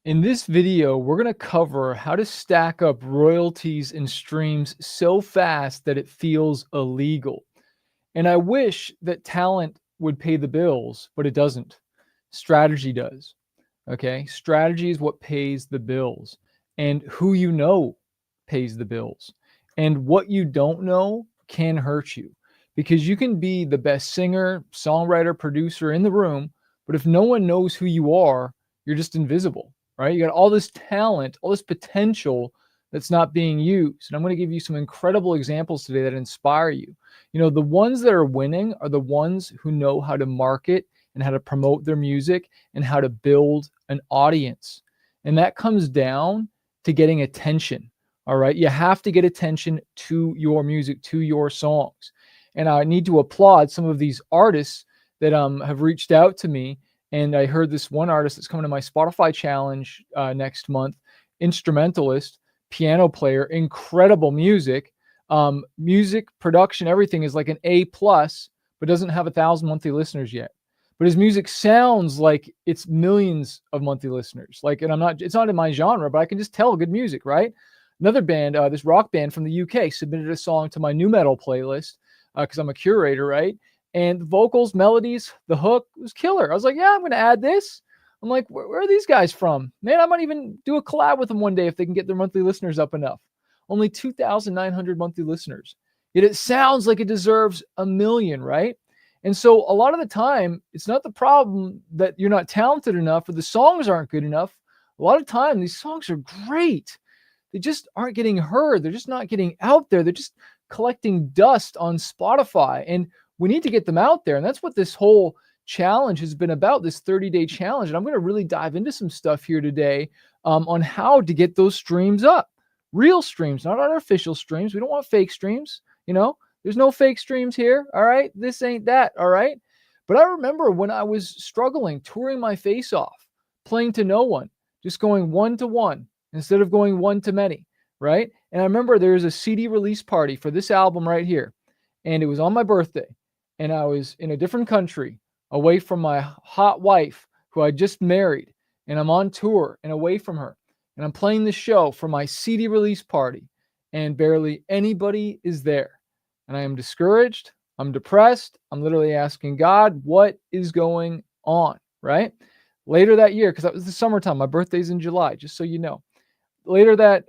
In this video, we're going to cover how to stack up royalties and streams so fast that it feels illegal. And I wish that talent would pay the bills, but it doesn't. Strategy does. Okay. Strategy is what pays the bills, and who you know pays the bills. And what you don't know can hurt you because you can be the best singer, songwriter, producer in the room, but if no one knows who you are, you're just invisible, right? You got all this talent, all this potential that's not being used. And I'm going to give you some incredible examples today that inspire you. You know, the ones that are winning are the ones who know how to market and how to promote their music and how to build an audience. And that comes down to getting attention. All right. You have to get attention to your music, to your songs. And I need to applaud some of these artists that have reached out to me. And I heard this one artist that's coming to my Spotify challenge next month, instrumentalist, piano player, incredible music. Music production, everything is like an A plus, but doesn't have 1,000 monthly listeners yet. But his music sounds like it's millions of monthly listeners. Like, and it's not in my genre, but I can just tell good music, right? Another band, this rock band from the UK, submitted a song to my new metal playlist because I'm a curator, right? And the vocals, melodies, the hook was killer. I was like, yeah, I'm going to add this. I'm like, where are these guys from? Man, I might even do a collab with them one day if they can get their monthly listeners up enough. Only 2,900 monthly listeners. Yet it sounds like it deserves 1 million, right? And so a lot of the time, it's not the problem that you're not talented enough or the songs aren't good enough. A lot of time, these songs are great. They just aren't getting heard. They're just not getting out there. They're just collecting dust on Spotify. And we need to get them out there. And that's what this whole challenge has been about, this 30-day challenge. And I'm going to really dive into some stuff here today on how to get those streams up. Real streams, not artificial streams. We don't want fake streams. You know, there's no fake streams here. All right. This ain't that. All right. But I remember when I was struggling, touring my face off, playing to no one, just going one to one instead of going one to many. Right. And I remember there was a CD release party for this album right here. And it was on my birthday. And I was in a different country away from my hot wife who I just married. And I'm on tour and away from her. And I'm playing the show for my CD release party. And barely anybody is there. And I am discouraged. I'm depressed. I'm literally asking God, what is going on? Right? Later that year, because that was the summertime. My birthday's in July, just so you know. Later that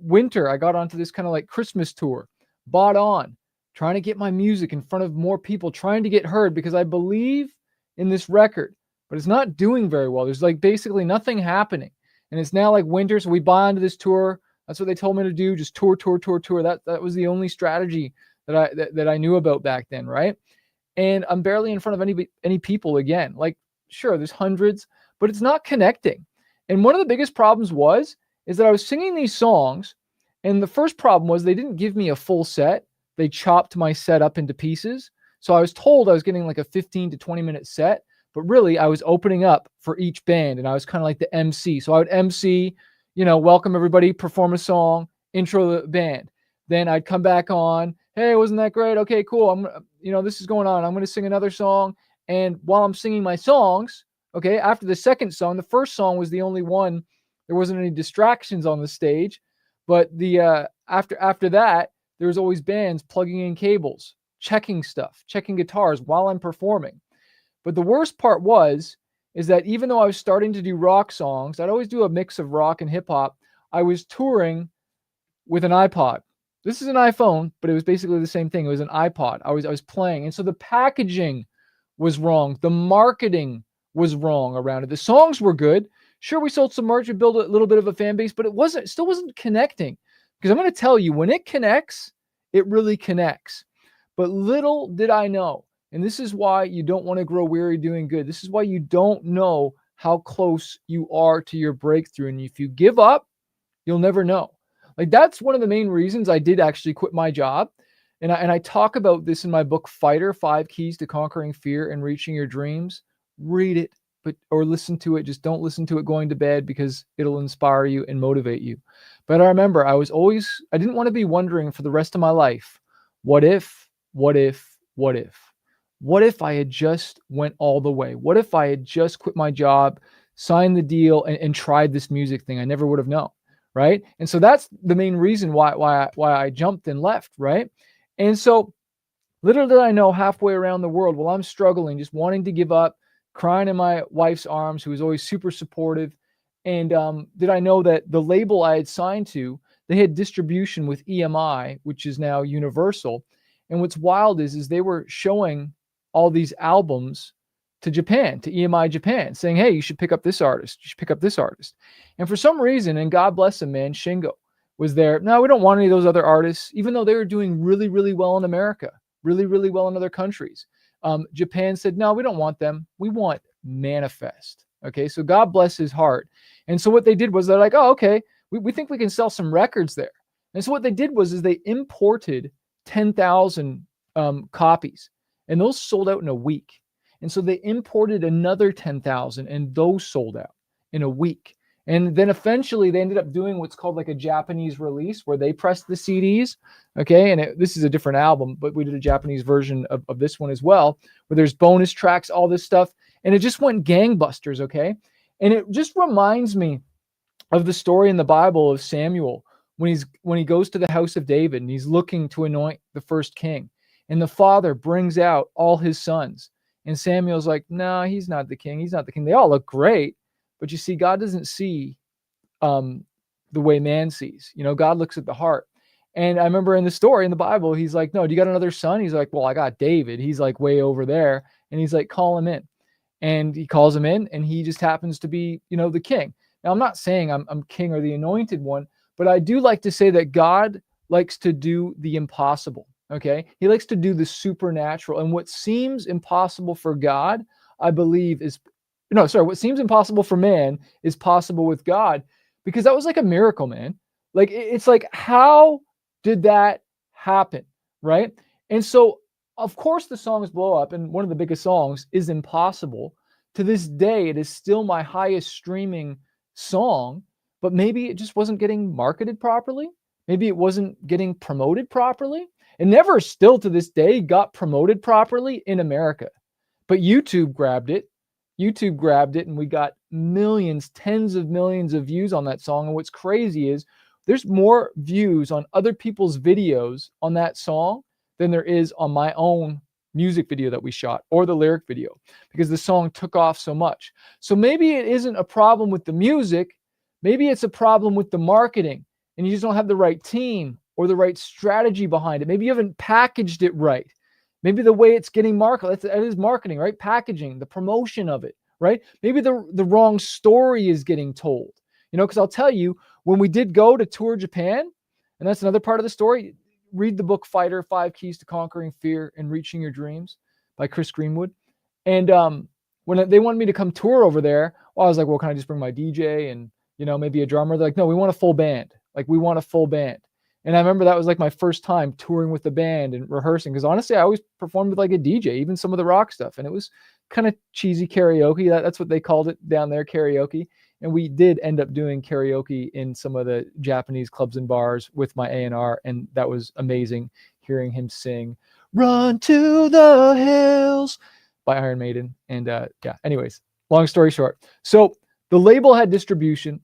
winter, I got onto this kind of like Christmas tour, bought on, trying to get my music in front of more people, trying to get heard because I believe in this record, but it's not doing very well. There's like basically nothing happening. And it's now like winter, so we buy onto this tour. That's what they told me to do, just tour. That was the only strategy that I knew about back then, right? And I'm barely in front of any people again. Like, sure, there's hundreds, but it's not connecting. And one of the biggest problems is that I was singing these songs, and the first problem was they didn't give me a full set. They chopped my set up into pieces. So I was told I was getting like a 15 to 20 minute set, but really I was opening up for each band and I was kind of like the MC. So I would MC, welcome everybody, perform a song, intro the band. Then I'd come back on. Hey, wasn't that great? Okay, cool. This is going on. I'm going to sing another song. And while I'm singing my songs, okay, after the second song, the first song was the only one. There wasn't any distractions on the stage, but after that, there was always bands plugging in cables, checking stuff, checking guitars while I'm performing. But the worst part is that even though I was starting to do rock songs, I'd always do a mix of rock and hip hop. I was touring with an iPod. This is an iPhone, but it was basically the same thing. It was an iPod. I was playing. And so the packaging was wrong. The marketing was wrong around it. The songs were good. Sure, we sold some merch and built a little bit of a fan base, but it still wasn't connecting. Because I'm going to tell you, when it connects, it really connects. But little did I know, and this is why you don't want to grow weary doing good. This is why you don't know how close you are to your breakthrough. And if you give up, you'll never know. Like, that's one of the main reasons I did actually quit my job. And I talk about this in my book, Fighter, 5 Keys to Conquering Fear and Reaching Your Dreams. Read it, or listen to it. Just don't listen to it going to bed because it'll inspire you and motivate you. But I remember I didn't want to be wondering for the rest of my life, what if I had just went all the way? What if I had just quit my job, signed the deal, and tried this music thing. I never would have known, right? And so that's the main reason why I jumped and left, right? And so little did I know, halfway around the world, while I'm struggling, just wanting to give up, crying in my wife's arms, who was always super supportive, and did I know that the label I had signed to, they had distribution with EMI, which is now Universal. And what's wild is they were showing all these albums to Japan, to EMI Japan, saying, hey, you should pick up this artist. You should pick up this artist. And for some reason, and God bless him, man, Shingo was there. No, we don't want any of those other artists, even though they were doing really, really well in America, really, really well in other countries. Japan said, no, we don't want them. We want Manafest. Okay, so God bless his heart. And so what they did was they're like, oh, okay, we think we can sell some records there. And so what they did was they imported 10,000 copies, and those sold out in a week. And so they imported another 10,000, and those sold out in a week. And then eventually they ended up doing what's called like a Japanese release, where they pressed the CDs. Okay, and this is a different album, but we did a Japanese version of this one as well, where there's bonus tracks, all this stuff. And it just went gangbusters, okay? And it just reminds me of the story in the Bible of Samuel when he goes to the house of David and he's looking to anoint the first king. And the father brings out all his sons. And Samuel's like, no, he's not the king. He's not the king. They all look great. But you see, God doesn't see the way man sees. You know, God looks at the heart. And I remember in the story in the Bible, he's like, no, do you got another son? He's like, well, I got David. He's like way over there. And he's like, call him in. And he calls him in, and he just happens to be, you know, the king. Now, I'm not saying I'm king or the anointed one, but I do like to say that God likes to do the impossible, okay? He likes to do the supernatural. And what seems impossible for God, I believe what seems impossible for man is possible with God, because that was like a miracle, man. Like, it's like, how did that happen, right? And so, of course, the songs blow up, and one of the biggest songs is Impossible. To this day, it is still my highest streaming song, but maybe it just wasn't getting marketed properly. Maybe it wasn't getting promoted properly. It never still to this day got promoted properly in America. But YouTube grabbed it. And we got millions, tens of millions of views on that song. And what's crazy is there's more views on other people's videos on that song than there is on my own music video that we shot, or the lyric video, because the song took off so much. So maybe it isn't a problem with the music. Maybe it's a problem with the marketing, and you just don't have the right team or the right strategy behind it. Maybe you haven't packaged it right. Maybe the way it's getting marketed, that is marketing, right? Packaging, the promotion of it, right? Maybe the wrong story is getting told, you know, because I'll tell you, when we did go to tour Japan, and that's another part of the story, read the book Fighter, 5 Keys to Conquering Fear and Reaching Your Dreams by Chris Greenwood. And when they wanted me to come tour over there, well, I was like, well, can I just bring my DJ and, you know, maybe a drummer? They're like, no, we want a full band. Like, we want a full band. And I remember that was like my first time touring with the band and rehearsing, because honestly, I always performed with like a DJ, even some of the rock stuff. And it was kind of cheesy karaoke. That's what they called it down there, karaoke. And we did end up doing karaoke in some of the Japanese clubs and bars with my A&R. And that was amazing, hearing him sing Run to the Hills by Iron Maiden. And yeah, anyways, long story short. So the label had distribution.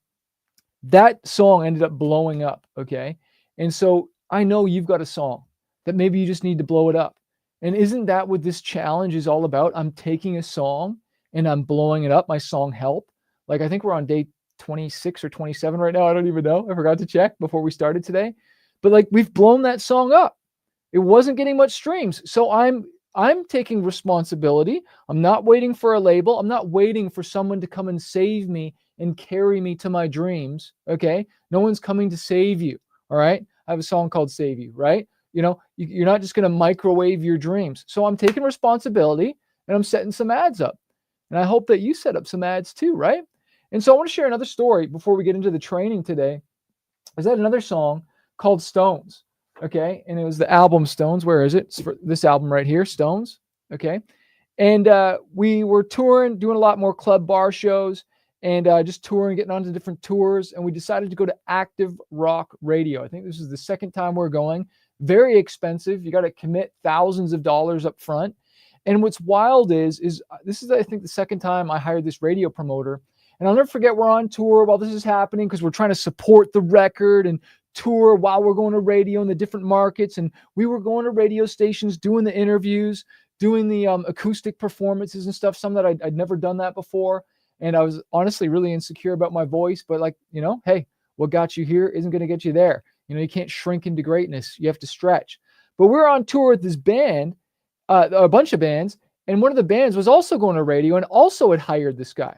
That song ended up blowing up, okay? And so I know you've got a song that maybe you just need to blow it up. And isn't that what this challenge is all about? I'm taking a song and I'm blowing it up. My song Help. Like, I think we're on day 26 or 27 right now. I don't even know. I forgot to check before we started today. But like, we've blown that song up. It wasn't getting much streams. So I'm taking responsibility. I'm not waiting for a label. I'm not waiting for someone to come and save me and carry me to my dreams. Okay? No one's coming to save you. All right? I have a song called Save You, right? You know, you're not just going to microwave your dreams. So I'm taking responsibility, and I'm setting some ads up. And I hope that you set up some ads too, right? And so I want to share another story before we get into the training today. Is that another song called Stones? Okay. And it was the album Stones. Where is it? It's for this album right here, Stones. Okay. And we were touring, doing a lot more club bar shows, and just touring, getting onto different tours. And we decided to go to Active Rock Radio. I think this is the second time we're going. Very expensive. You got to commit thousands of dollars up front. And what's wild is this is, I think, the second time I hired this radio promoter. And I'll never forget, we're on tour while this is happening because we're trying to support the record and tour while we're going to radio in the different markets. And we were going to radio stations, doing the interviews, doing the acoustic performances and stuff, some that I'd never done that before. And I was honestly really insecure about my voice, but like, hey, what got you here isn't going to get you there. You can't shrink into greatness. You have to stretch. But we're on tour with this band, a bunch of bands, and one of the bands was also going to radio and also had hired this guy.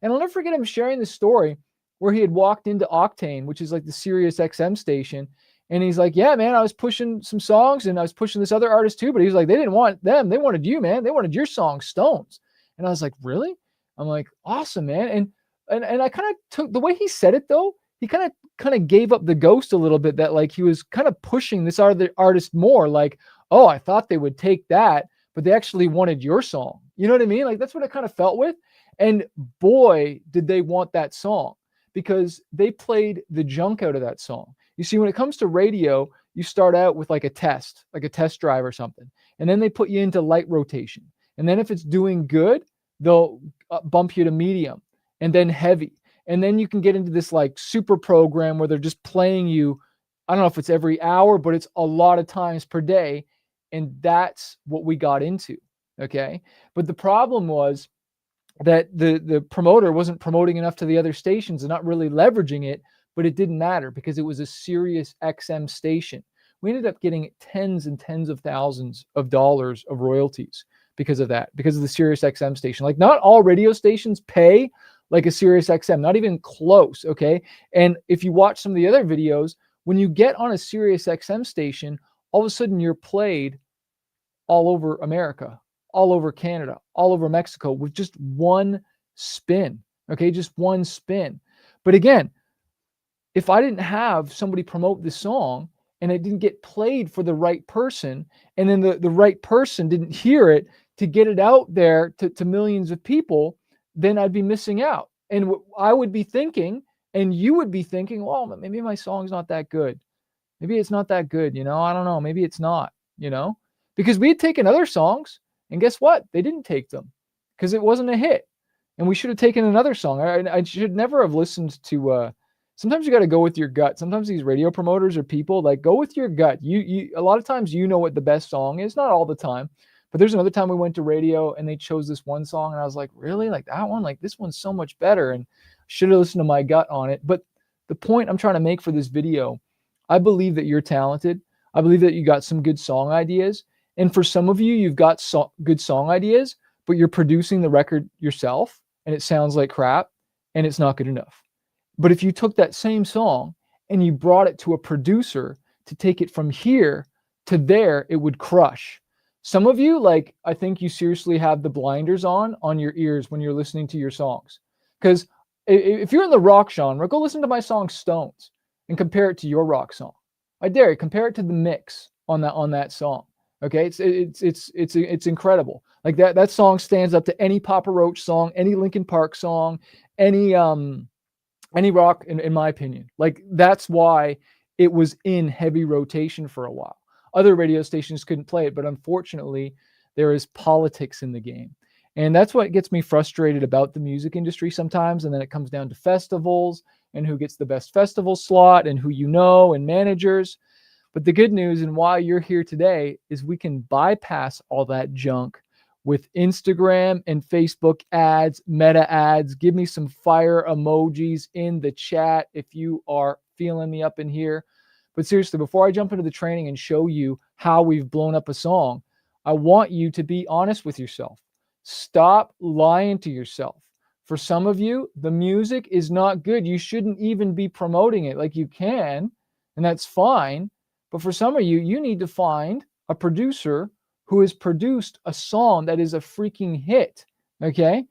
And I'll never forget him sharing this story where he had walked into Octane, which is like the Sirius XM station. And he's like, yeah, man, I was pushing some songs and I was pushing this other artist too. But he was like, they didn't want them. They wanted you, man. They wanted your song, Stones. And I was like, really? I'm like, awesome, man. And I kind of took the way he said it, though. He kind of gave up the ghost a little bit, that like he was kind of pushing this other artist more, like, oh, I thought they would take that, but they actually wanted your song. You know what I mean? Like, that's what I kind of felt with. And boy, did they want that song, because they played the junk out of that song. You see, when it comes to radio, you start out with like a test drive or something. And then they put you into light rotation. And then if it's doing good, they'll bump you to medium and then heavy. And then you can get into this like super program where they're just playing you, I don't know if it's every hour, but it's a lot of times per day. And that's what we got into. Okay. But the problem was that the promoter wasn't promoting enough to the other stations and not really leveraging it, but it didn't matter because it was a Sirius XM station. We ended up getting tens and tens of thousands of dollars of royalties because of that, because of the Sirius XM station. Like, not all radio stations pay like a Sirius XM, not even close. Okay. And if you watch some of the other videos, when you get on a Sirius XM station, all of a sudden you're played all over America, all over Canada, all over Mexico with just one spin. Okay. Just one spin. But again, if I didn't have somebody promote this song and it didn't get played for the right person, and then the right person didn't hear it to get it out there to millions of people, then I'd be missing out. And I would be thinking, and you would be thinking, well, maybe my song's not that good. Maybe it's not that good. I don't know. Maybe it's not, because we had taken other songs, and guess what? They didn't take them because it wasn't a hit. And we should have taken another song. I should never have listened to, sometimes you got to go with your gut. Sometimes these radio promoters or people, like, go with your gut. You a lot of times what the best song is, not all the time. But there's another time we went to radio and they chose this one song and I was like, really? Like that one? Like, this one's so much better, and should have listened to my gut on it. But the point I'm trying to make for this video, I believe that you're talented. I believe that you got some good song ideas. And for some of you, you've got good song ideas, but you're producing the record yourself and it sounds like crap and it's not good enough. But if you took that same song and you brought it to a producer to take it from here to there, it would crush. Some of you, like, I think you seriously have the blinders on your ears when you're listening to your songs. Because if you're in the rock genre, go listen to my song Stones and compare it to your rock song. I dare you, compare it to the mix on that song. Okay, it's incredible. Like that song stands up to any Papa Roach song, any Linkin Park song, any rock, in my opinion. Like, that's why it was in heavy rotation for a while. Other radio stations couldn't play it, but unfortunately, there is politics in the game. And that's what gets me frustrated about the music industry sometimes. And then it comes down to festivals and who gets the best festival slot and who and managers. But the good news, and why you're here today, is we can bypass all that junk with Instagram and Facebook ads, meta ads. Give me some fire emojis in the chat if you are feeling me up in here. But seriously, before I jump into the training and show you how we've blown up a song, I want you to be honest with yourself. Stop lying to yourself. For some of you, the music is not good. You shouldn't even be promoting it. Like, you can, and that's fine. But for some of you, you need to find a producer who has produced a song that is a freaking hit. Okay?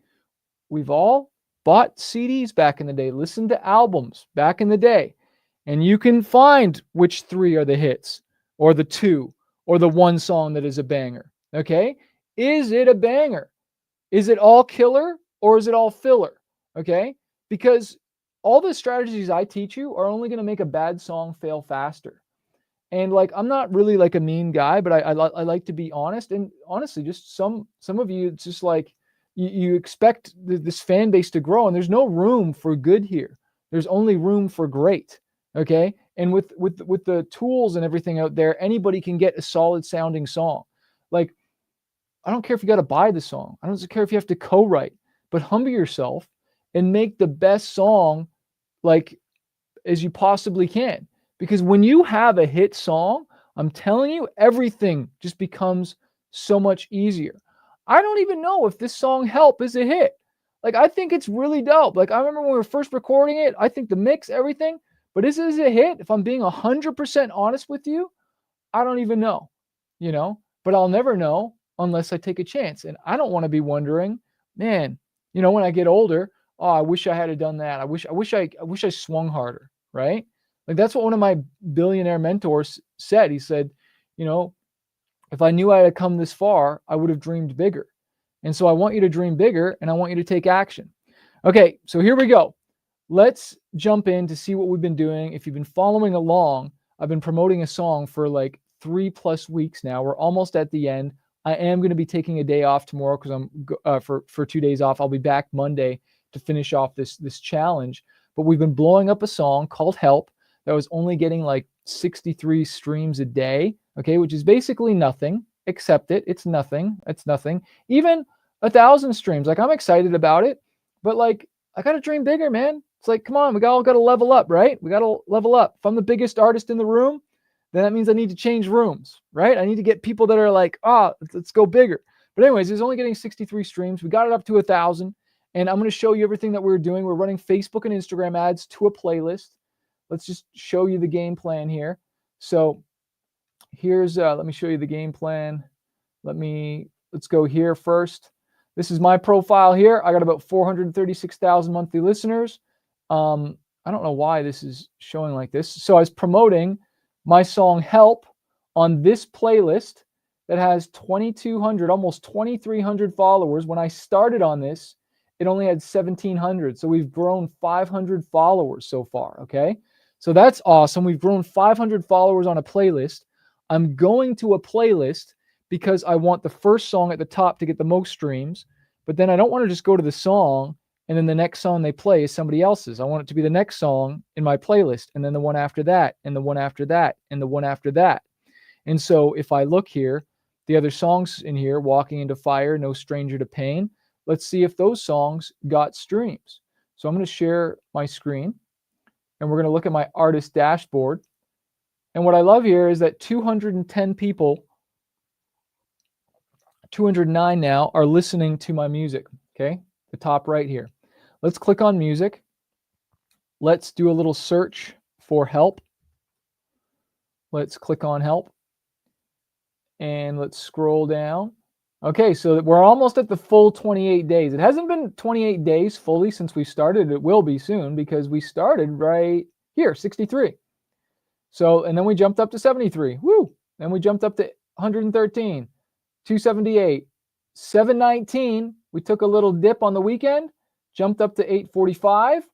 We've all bought CDs back in the day, listened to albums back in the day. And you can find which 3 are the hits, or the 2, or the 1 song that is a banger. Okay? Is it a banger? Is it all killer, or is it all filler? Okay? Because all the strategies I teach you are only going to make a bad song fail faster. And like, I'm not really like a mean guy, but I like to be honest. And honestly, just some of you, it's just like, you expect this fan base to grow, and there's no room for good here. There's only room for great. Okay. And with the tools and everything out there, anybody can get a solid sounding song. Like, I don't care if you got to buy the song. I don't care if you have to co-write, but humble yourself and make the best song like as you possibly can. Because when you have a hit song, I'm telling you, everything just becomes so much easier. I don't even know if this song Help is a hit. Like, I think it's really dope. Like, I remember when we were first recording it, I think the mix, everything, but is it a hit? If I'm being 100% honest with you, I don't even know, but I'll never know unless I take a chance. And I don't want to be wondering, man, when I get older, oh, I wish I had done that. I wish I swung harder, right? Like, that's what one of my billionaire mentors said. He said, if I knew I had come this far, I would have dreamed bigger. And so I want you to dream bigger, and I want you to take action. Okay, so here we go. Let's jump in to see what we've been doing. If you've been following along, I've been promoting a song for like 3+ weeks now. We're almost at the end. I am going to be taking a day off tomorrow because I'm for 2 days off. I'll be back Monday to finish off this challenge. But we've been blowing up a song called Help that was only getting like 63 streams a day, okay, which is basically nothing. Accept it. It's nothing. It's nothing. Even 1,000 streams. Like, I'm excited about it, but like, I got to dream bigger, man. It's like, come on, we all got to level up, right? We got to level up. If I'm the biggest artist in the room, then that means I need to change rooms, right? I need to get people that are like, let's go bigger. But anyways, it's only getting 63 streams. We got it up to 1,000, and I'm going to show you everything that we're doing. We're running Facebook and Instagram ads to a playlist. Let's just show you the game plan here. So here's, let me show you the game plan. Let's go here first. This is my profile here. I got about 436,000 monthly listeners. I don't know why this is showing like this. So I was promoting my song Help on this playlist that has 2,200, almost 2,300 followers. When I started on this, it only had 1,700. So we've grown 500 followers so far, okay? So that's awesome. We've grown 500 followers on a playlist. I'm going to a playlist because I want the first song at the top to get the most streams, but then I don't want to just go to the song and then the next song they play is somebody else's. I want it to be the next song in my playlist, and then the one after that, and the one after that, and the one after that. And so if I look here, the other songs in here, Walking into Fire, No Stranger to Pain, let's see if those songs got streams. So I'm going to share my screen, and we're going to look at my artist dashboard. And what I love here is that 210 people, 209 now, are listening to my music, okay? The top right here. Let's click on music. Let's do a little search for Help. Let's click on Help. And let's scroll down. Okay, so we're almost at the full 28 days. It hasn't been 28 days fully since we started. It will be soon because we started right here, 63. So, and then we jumped up to 73. Woo! Then we jumped up to 113, 278, 719. We took a little dip on the weekend, jumped up to 845.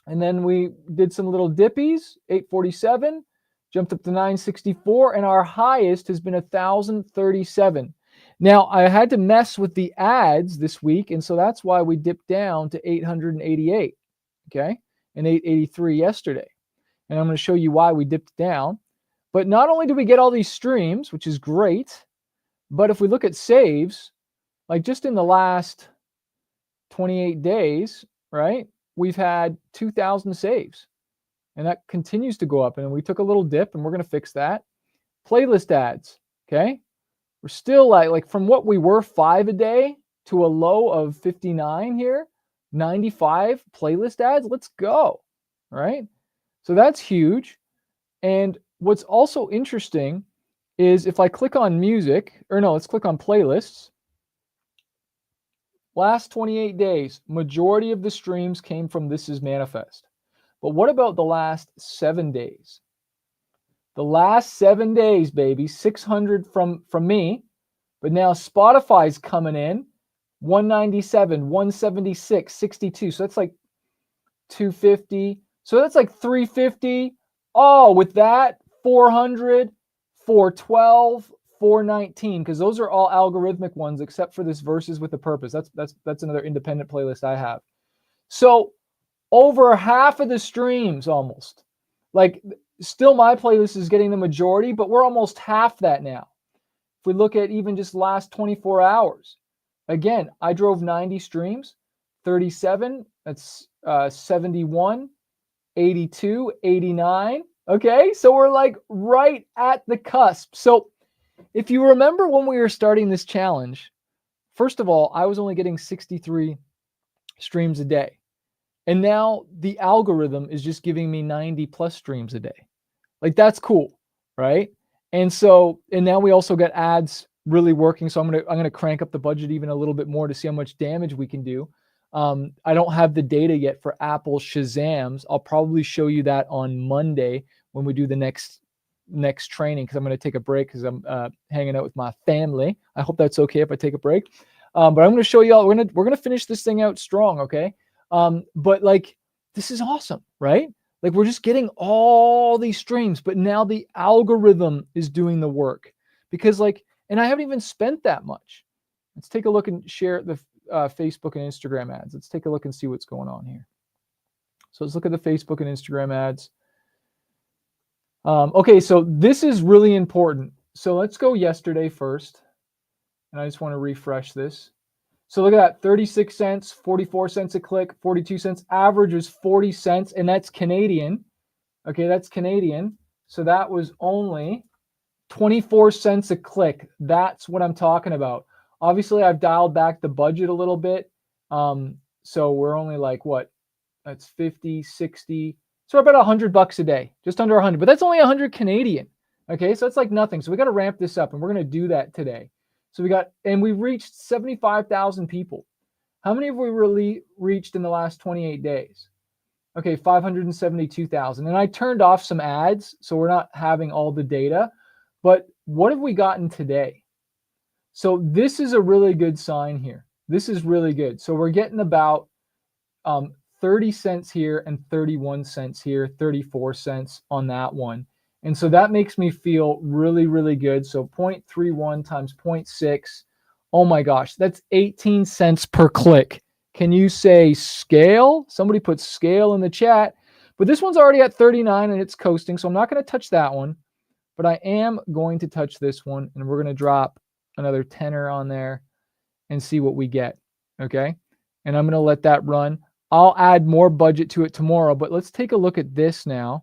And then we did some little dippies, 847, jumped up to 964. And our highest has been 1,037. Now, I had to mess with the ads this week. And so that's why we dipped down to 888. Okay. And 883 yesterday. And I'm going to show you why we dipped down. But not only do we get all these streams, which is great, but if we look at saves, like just in the last 28 days, right, we've had 2,000 saves. And that continues to go up. And we took a little dip, and we're going to fix that. Playlist ads, okay? We're still like from what we were 5 a day to a low of 59 here, 95 playlist ads. Let's go, right? So that's huge. And what's also interesting is if I click on music, or no, let's click on playlists. Last 28 days, majority of the streams came from This Is Manafest. But what about the last 7 days? The last 7 days, baby, 600 from me. But now Spotify's coming in, 197, 176, 62. So that's like 250. So that's like 350. Oh, with that, 400, 412, 419, because those are all algorithmic ones except for this Verses with a Purpose. That's another independent playlist I have. So over half of the streams almost. Like, still my playlist is getting the majority, but we're almost half that now. If we look at even just last 24 hours, again, I drove 90 streams, 37, that's 71, 82, 89. Okay, so we're like right at the cusp. So if you remember when we were starting this challenge, first of all, I was only getting 63 streams a day. And now the algorithm is just giving me 90 plus streams a day. Like, that's cool, right? And so, and now we also got ads really working. So I'm gonna crank up the budget even a little bit more to see how much damage we can do. I don't have the data yet for Apple Shazams. I'll probably show you that on Monday when we do the next training, because I'm going to take a break because I'm hanging out with my family. I hope that's okay if I take a break. But I'm going to show you all. We're gonna finish this thing out strong, okay? But like, this is awesome, right? Like, we're just getting all these streams, but now the algorithm is doing the work, because like, and I haven't even spent that much. Let's take a look and share the Facebook and Instagram ads. Let's take a look and see what's going on here. So let's look at the Facebook and Instagram ads. Okay, so this is really important. So let's go yesterday first. And I just want to refresh this. So look at that, 36 cents, 44 cents a click, 42 cents. Average was 40 cents, and that's Canadian. Okay, that's Canadian. So that was only 24 cents a click. That's what I'm talking about. Obviously, I've dialed back the budget a little bit. So we're only like, what? That's 50, 60. So we're about $100 a day, just under 100. But that's only 100 Canadian. Okay, so that's like nothing. So we got to ramp this up, and we're going to do that today. So we reached 75,000 people. How many have we really reached in the last 28 days? Okay, 572,000. And I turned off some ads, so we're not having all the data. But what have we gotten today? So this is a really good sign here. This is really good. So we're getting about 30 cents here and 31 cents here, 34 cents on that one. And so that makes me feel really, really good. So 0.31 times 0.6. Oh my gosh, that's 18 cents per click. Can you say scale? Somebody put scale in the chat. But this one's already at 39 and it's coasting, so I'm not going to touch that one. But I am going to touch this one, and we're going to drop another tenner on there and see what we get. Okay. And I'm going to let that run. I'll add more budget to it tomorrow, but let's take a look at this now.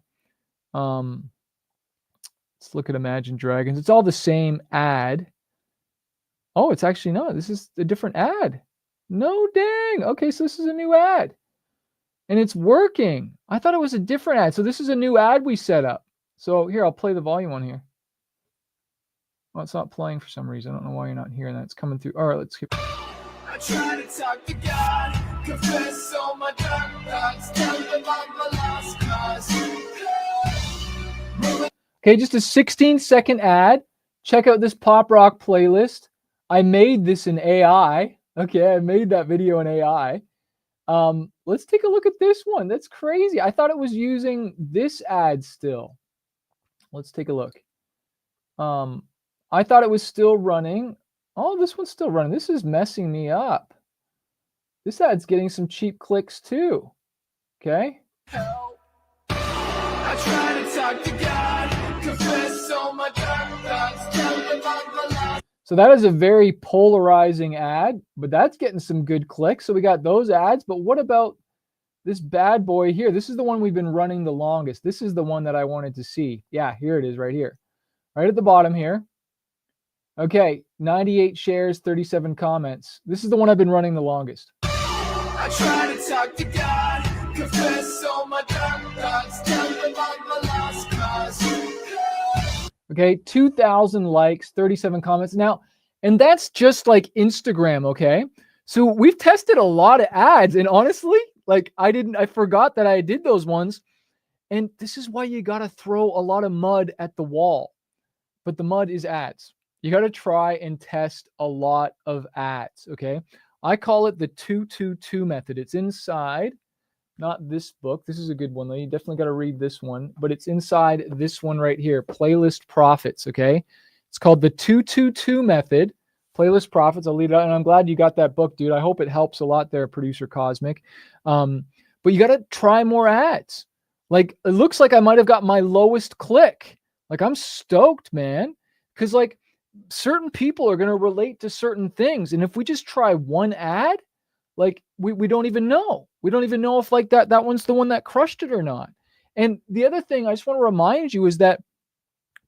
Let's look at Imagine Dragons. It's all the same ad. Oh, it's actually not. This is a different ad. No dang. Okay, so this is a new ad. And it's working. I thought it was a different ad. So this is a new ad we set up. So here, I'll play the volume on here. Well, it's not playing for some reason. I don't know why you're not hearing that. It's coming through. All right, let's hear. I try to talk to God, confess all my dark thoughts, tell them I'm a lost cause. Okay, just a 16-second ad. Check out this pop rock playlist. I made this in AI. Okay, I made that video in AI. Let's take a look at this one. That's crazy. I thought it was using this ad still. Let's take a look. I thought it was still running. Oh, this one's still running. This is messing me up. This ad's getting some cheap clicks too. Okay. Help. I try to talk to God, confess all my dark thoughts, tell them I'm alive. So that is a very polarizing ad, but that's getting some good clicks. So we got those ads, but what about this bad boy here? This is the one we've been running the longest. This is the one that I wanted to see. Yeah, here it is right here. Right at the bottom here. Okay, 98 shares, 37 comments. This is the one I've been running the longest. I try to talk to God, confess all my dark thoughts, tell them I'm a lost cause. Okay, 2,000 likes, 37 comments. Now, and that's just like Instagram, okay? So we've tested a lot of ads, and honestly, like I forgot that I did those ones. And this is why you got to throw a lot of mud at the wall. But the mud is ads. You got to try and test a lot of ads, okay? I call it the 222 method. It's inside, not this book. This is a good one, though. You definitely got to read this one. But it's inside this one right here, Playlist Profits, okay? It's called the 222 method. Playlist Profits. I'll leave it out. And I'm glad you got that book, dude. I hope it helps a lot there, Producer Cosmic. But you got to try more ads. Like, it looks like I might have got my lowest click. Like, I'm stoked, man. Because, like, certain people are going to relate to certain things. And if we just try one ad, like, we don't even know. We don't even know if, like, that one's the one that crushed it or not. And the other thing I just want to remind you is that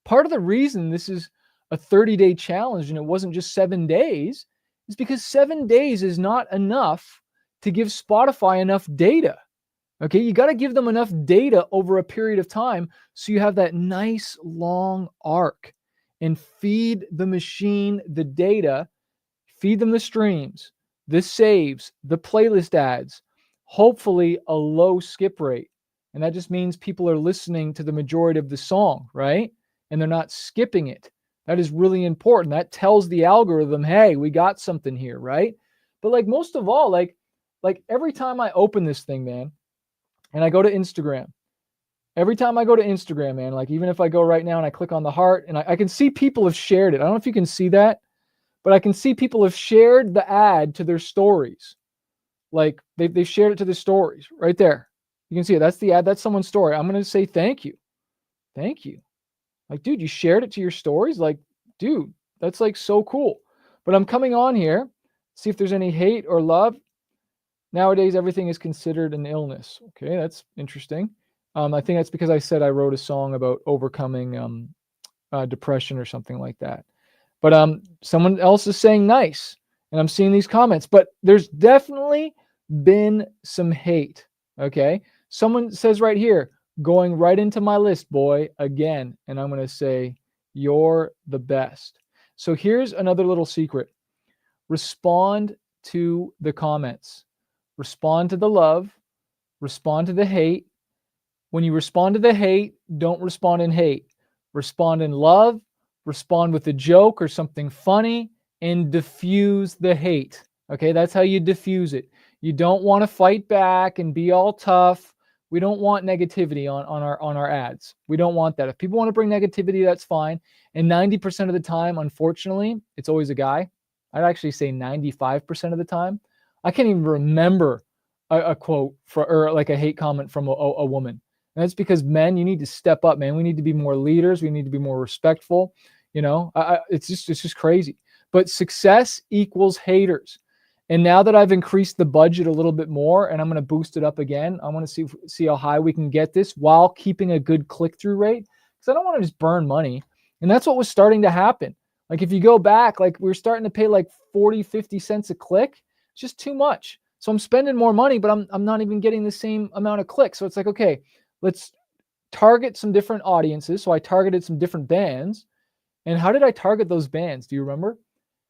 part of the reason this is a 30-day challenge and it wasn't just 7 days is because 7 days is not enough to give Spotify enough data. Okay, you got to give them enough data over a period of time so you have that nice long arc, and feed the machine the data, feed them the streams, the saves, the playlist ads, hopefully a low skip rate. And that just means people are listening to the majority of the song, right? And they're not skipping it. That is really important. That tells the algorithm, hey, we got something here, right? But like most of all, like every time I open this thing, man, and I go to Instagram, every time I go to Instagram, man, like even if I go right now and I click on the heart and I can see people have shared it. I don't know if you can see that, but I can see people have shared the ad to their stories. Like they've shared it to their stories right there. You can see it. That's the ad. That's someone's story. I'm going to say thank you. Thank you. Like, dude, you shared it to your stories? Like, dude, that's like so cool. But I'm coming on here, see if there's any hate or love. Nowadays, everything is considered an illness. Okay, that's interesting. I think that's because I said I wrote a song about overcoming depression or something like that. But someone else is saying nice, and I'm seeing these comments. But there's definitely been some hate. Okay, someone says right here, going right into my list, boy, again. And I'm going to say, you're the best. So here's another little secret. Respond to the comments. Respond to the love. Respond to the hate. When you respond to the hate, don't respond in hate. Respond in love. Respond with a joke or something funny, and diffuse the hate. Okay, that's how you diffuse it. You don't want to fight back and be all tough. We don't want negativity on our ads. We don't want that. If people want to bring negativity, that's fine. And 90% of the time, unfortunately, it's always a guy. I'd actually say 95% of the time. I can't even remember a quote or like a hate comment from a woman. And that's because men, you need to step up, man. We need to be more leaders. We need to be more respectful. You know, it's just crazy. But success equals haters. And now that I've increased the budget a little bit more and I'm going to boost it up again, I want to see how high we can get this while keeping a good click-through rate, because I don't want to just burn money. And that's what was starting to happen. Like if you go back, like we were starting to pay like 40, 50 cents a click. It's just too much. So I'm spending more money, but I'm not even getting the same amount of clicks. So it's like, okay, let's target some different audiences. So I targeted some different bands. And how did I target those bands? Do you remember?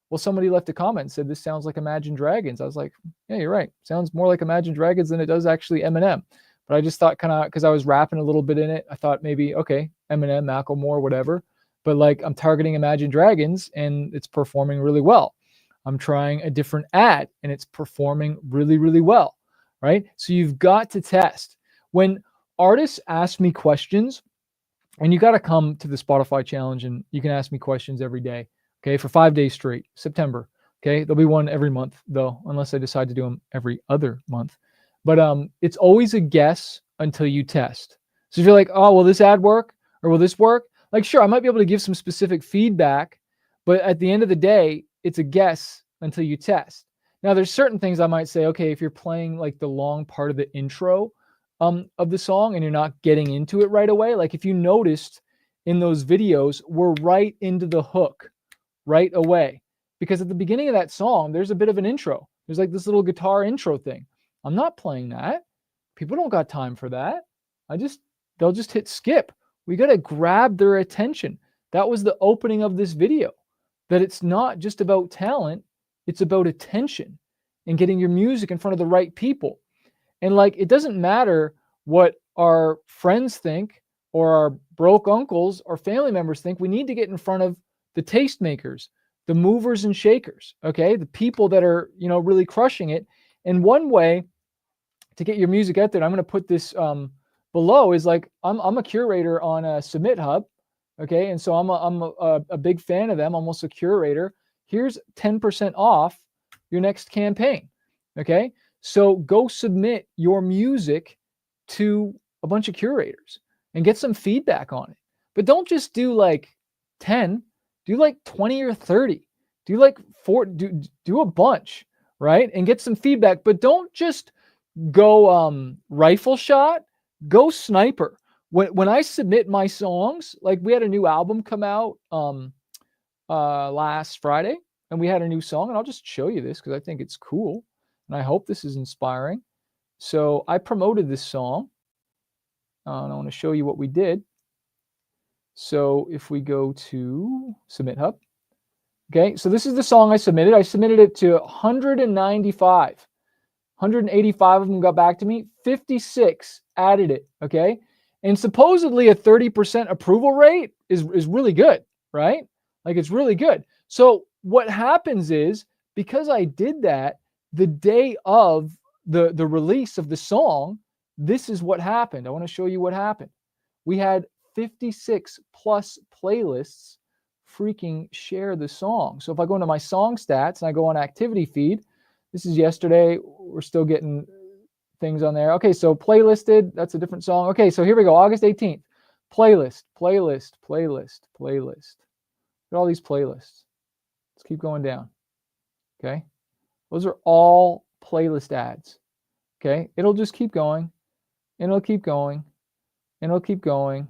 Well, somebody left a comment and said, this sounds like Imagine Dragons. I was like, yeah, you're right. Sounds more like Imagine Dragons than it does actually Eminem. But I just thought kind of, because I was rapping a little bit in it, I thought maybe, okay, Eminem, Macklemore, whatever. But like I'm targeting Imagine Dragons and it's performing really well. I'm trying a different ad and it's performing really, really well, right? So you've got to test. When artists ask me questions, and you got to come to the Spotify challenge and you can ask me questions every day. Okay, for 5 days straight, September. Okay, there'll be one every month though, unless I decide to do them every other month. But it's always a guess until you test. So if you're like, oh, will this ad work or will this work? Like, sure, I might be able to give some specific feedback, but at the end of the day, it's a guess until you test. Now, there's certain things I might say, okay, if you're playing like the long part of the intro of the song and you're not getting into it right away, like if you noticed in those videos, we're right into the hook right away, because at the beginning of that song there's a bit of an intro. There's like this little guitar intro thing. I'm not playing that. People don't got time for that. They'll just hit skip. We got to grab their attention. That was the opening of this video, that it's not just about talent, it's about attention and getting your music in front of the right people. And like it doesn't matter what our friends think or our broke uncles or family members think. We need to get in front of the tastemakers, the movers and shakers, okay? The people that are, really crushing it. And one way to get your music out there, I'm going to put this below, is like, I'm a curator on Submit Hub. Okay. And so I'm a big fan of them, almost a curator. Here's 10% off your next campaign. Okay. So go submit your music to a bunch of curators and get some feedback on it. But don't just do like 10, do like 20 or 30. Do like 4, do a bunch, right? And get some feedback, but don't just go rifle shot, go sniper. When I submit my songs, like we had a new album come out last Friday, and we had a new song, and I'll just show you this because I think it's cool, and I hope this is inspiring. So I promoted this song, and I want to show you what we did. So if we go to Submit Hub, okay, so this is the song I submitted. I submitted it to 195. 185 of them got back to me. 56 added it, okay? And supposedly a 30% approval rate is really good, right? Like it's really good. So what happens is, because I did that the day of the release of the song, this is what happened. I want to show you what happened. We had 56 plus playlists freaking share the song. So if I go into my song stats and I go on activity feed, this is yesterday. We're still getting things on there. Okay, so playlisted, that's a different song. Okay, so here we go, August 18th. Playlist. Look at all these playlists. Let's keep going down. Okay, those are all playlist ads. Okay, it'll just keep going, and it'll keep going, and it'll keep going,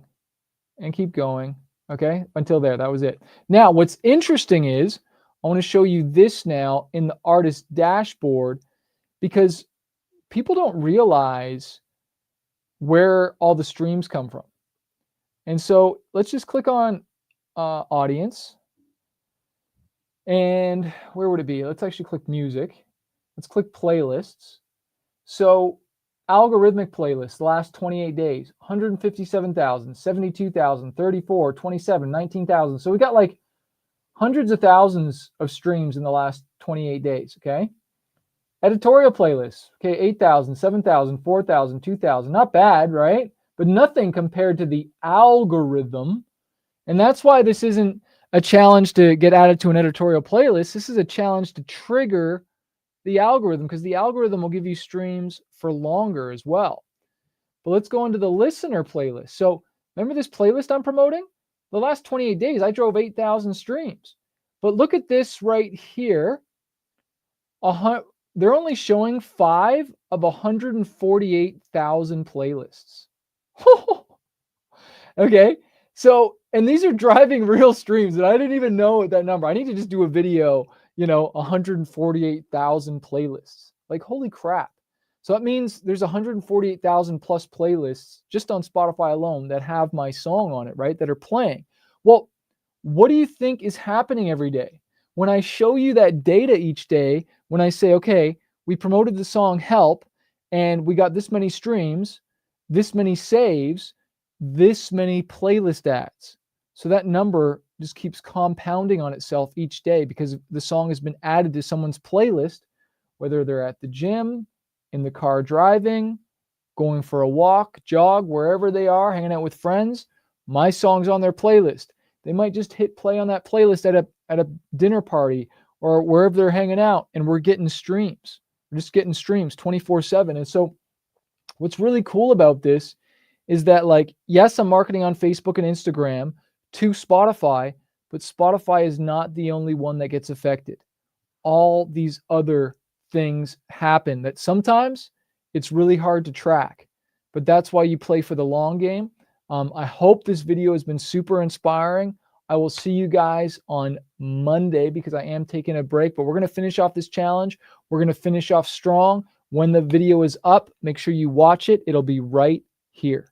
and keep going. Okay, until there, that was it. Now, what's interesting is, I want to show you this now in the artist dashboard, because people don't realize where all the streams come from. And so let's just click on audience. And where would it be? Let's actually click music. Let's click playlists. So algorithmic playlists, the last 28 days, 157,000, 72,000, 34, 27, 19,000. So we got like hundreds of thousands of streams in the last 28 days, okay? Editorial playlists, okay, 8,000, 7,000, 4,000, 2,000. Not bad, right? But nothing compared to the algorithm. And that's why this isn't a challenge to get added to an editorial playlist. This is a challenge to trigger the algorithm, because the algorithm will give you streams for longer as well. But let's go into the listener playlist. So remember this playlist I'm promoting? The last 28 days, I drove 8,000 streams. But look at this right here. They're only showing 5 of 148,000 playlists. Okay, so, and these are driving real streams, and I didn't even know that number. I need to just do a video, 148,000 playlists. Like, holy crap. So that means there's 148,000 plus playlists just on Spotify alone that have my song on it, right? That are playing. Well, what do you think is happening every day? When I show you that data each day, when I say, okay, we promoted the song Help, and we got this many streams, this many saves, this many playlist ads. So that number just keeps compounding on itself each day, because the song has been added to someone's playlist, whether they're at the gym, in the car driving, going for a walk, jog, wherever they are, hanging out with friends. My song's on their playlist. They might just hit play on that playlist at a dinner party or wherever they're hanging out, and we're getting streams. We're just getting streams 24/7. And so what's really cool about this is that, like, yes, I'm marketing on Facebook and Instagram to Spotify, but Spotify is not the only one that gets affected. All these other things happen that sometimes it's really hard to track, but that's why you play for the long game. I hope this video has been super inspiring. I will see you guys on Monday, because I am taking a break, but we're going to finish off this challenge. We're going to finish off strong. When the video is up, make sure you watch it. It'll be right here.